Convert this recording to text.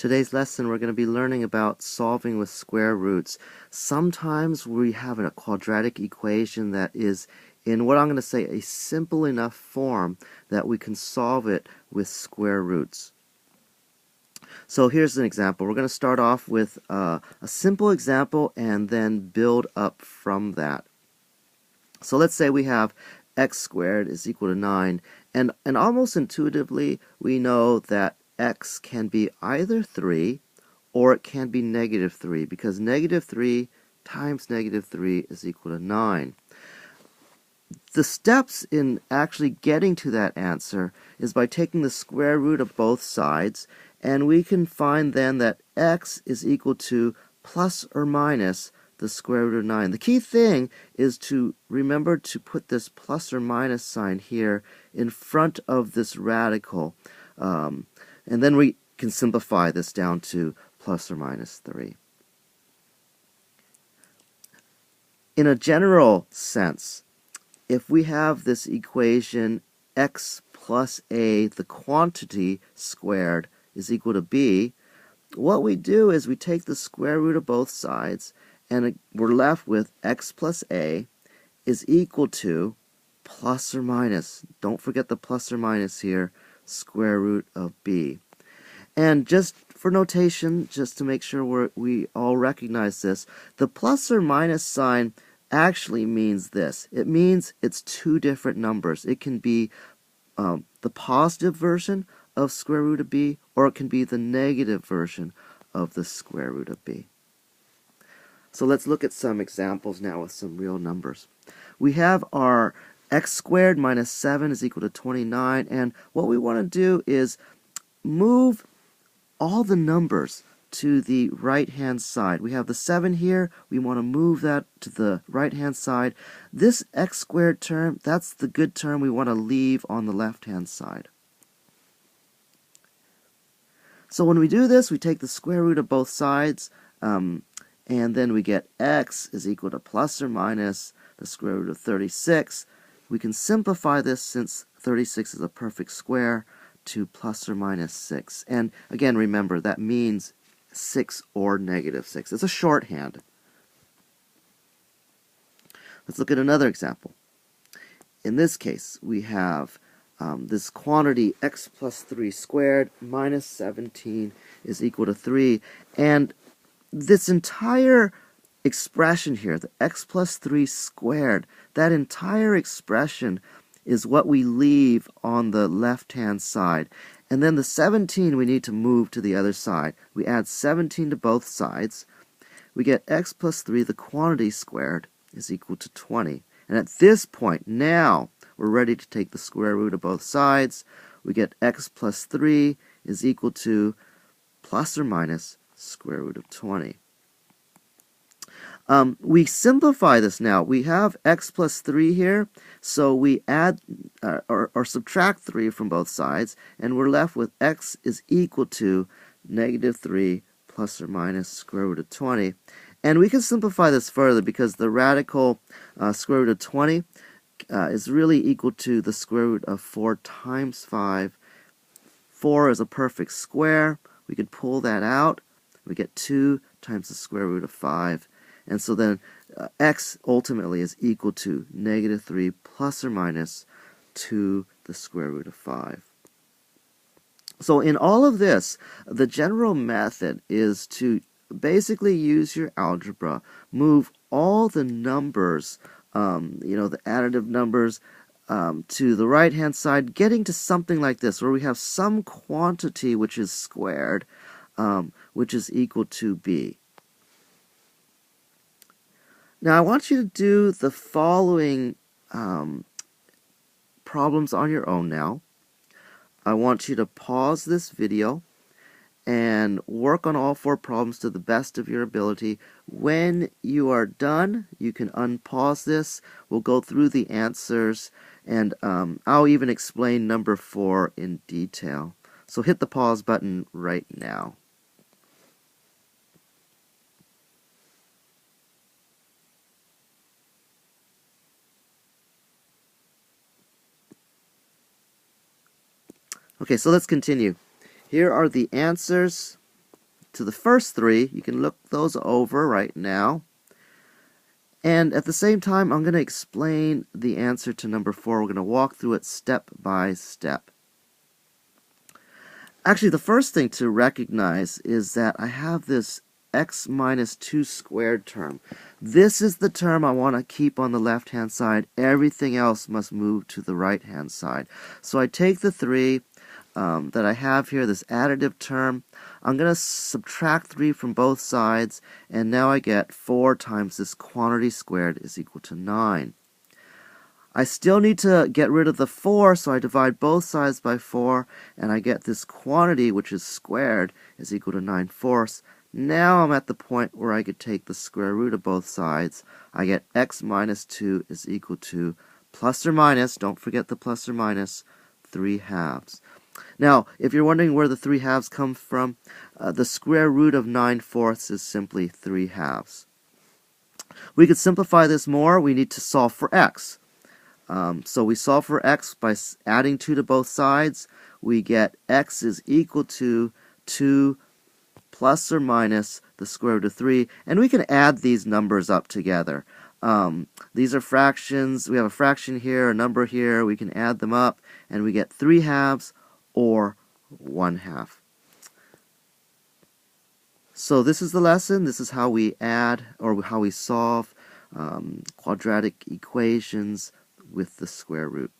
Today's lesson we're going to be learning about solving with square roots. Sometimes we have a quadratic equation that is in what I'm going to say a simple enough form that we can solve it with square roots. So here's an example. We're going to start off with a simple example and then build up from that. So let's say we have x squared is equal to 9, and almost intuitively we know that x can be either 3 or it can be negative 3, because negative 3 times negative 3 is equal to 9. The steps in actually getting to that answer is by taking the square root of both sides, and we can find then that x is equal to plus or minus the square root of 9. The key thing is to remember to put this plus or minus sign here in front of this radical, and then we can simplify this down to plus or minus 3. In a general sense, if we have this equation x plus a, the quantity squared, is equal to b, what we do is we take the square root of both sides, and we're left with x plus a is equal to plus or minus, don't forget the plus or minus here, square root of b. And just for notation, just to make sure we all recognize this, the plus or minus sign actually means this. It means it's two different numbers. It can be the positive version of square root of b, or it can be the negative version of the square root of b. So let's look at some examples now with some real numbers. We have our x squared minus 7 is equal to 29, and what we want to do is move all the numbers to the right hand side. We have the 7 here, we want to move that to the right hand side. This x squared term, that's the good term we want to leave on the left hand side. So when we do this, we take the square root of both sides, and then we get x is equal to plus or minus the square root of 36. We can simplify this, since 36 is a perfect square, to plus or minus 6. And again, remember, that means 6 or negative 6. It's a shorthand. Let's look at another example. In this case, we have this quantity x plus 3 squared minus 17 is equal to 3. And this entire expression here, the x plus 3 squared, that entire expression is what we leave on the left-hand side. And then the 17 we need to move to the other side. We add 17 to both sides. We get x plus 3, the quantity squared, is equal to 20. And at this point, now, we're ready to take the square root of both sides. We get x plus 3 is equal to plus or minus square root of 20. We simplify this now. We have x plus 3 here, so we add or subtract 3 from both sides, and we're left with x is equal to negative 3 plus or minus square root of 20. And we can simplify this further, because the radical square root of 20 is really equal to the square root of 4 times 5. 4 is a perfect square. We could pull that out. We get 2 times the square root of 5. And so then x ultimately is equal to negative 3 plus or minus 2 the square root of 5. So in all of this, the general method is to basically use your algebra, move all the numbers, the additive numbers, to the right hand side, getting to something like this, where we have some quantity which is squared, which is equal to b. Now I want you to do the following problems on your own now. I want you to pause this video and work on all 4 problems to the best of your ability. When you are done, you can unpause this. We'll go through the answers, and I'll even explain number 4 in detail. So hit the pause button right now. Okay, so let's continue. Here are the answers. to the first three. You can look those over right now. And at the same time, I'm going to explain the answer to number 4. We're going to walk through it step by step. Actually, the first thing to recognize is that I have this x minus 2 squared term. This is the term I want to keep on the left-hand side. Everything else must move to the right-hand side. So I take the 3 that I have here, this additive term. I'm going to subtract 3 from both sides, and now I get 4 times this quantity squared is equal to 9. I still need to get rid of the 4, so I divide both sides by 4, and I get this quantity, which is squared, is equal to 9/4. Now I'm at the point where I could take the square root of both sides. I get x minus 2 is equal to plus or minus, don't forget the plus or minus, 3/2. Now, if you're wondering where the 3/2 come from, the square root of 9/4 is simply 3/2. We could simplify this more. We need to solve for x. So we solve for x by adding 2 to both sides. We get x is equal to 2 plus or minus the square root of 3. And we can add these numbers up together. These are fractions. We have a fraction here, a number here. We can add them up, and we get 3/2 or 1/2. So this is the lesson. This is how we add, or how we solve quadratic equations with the square root.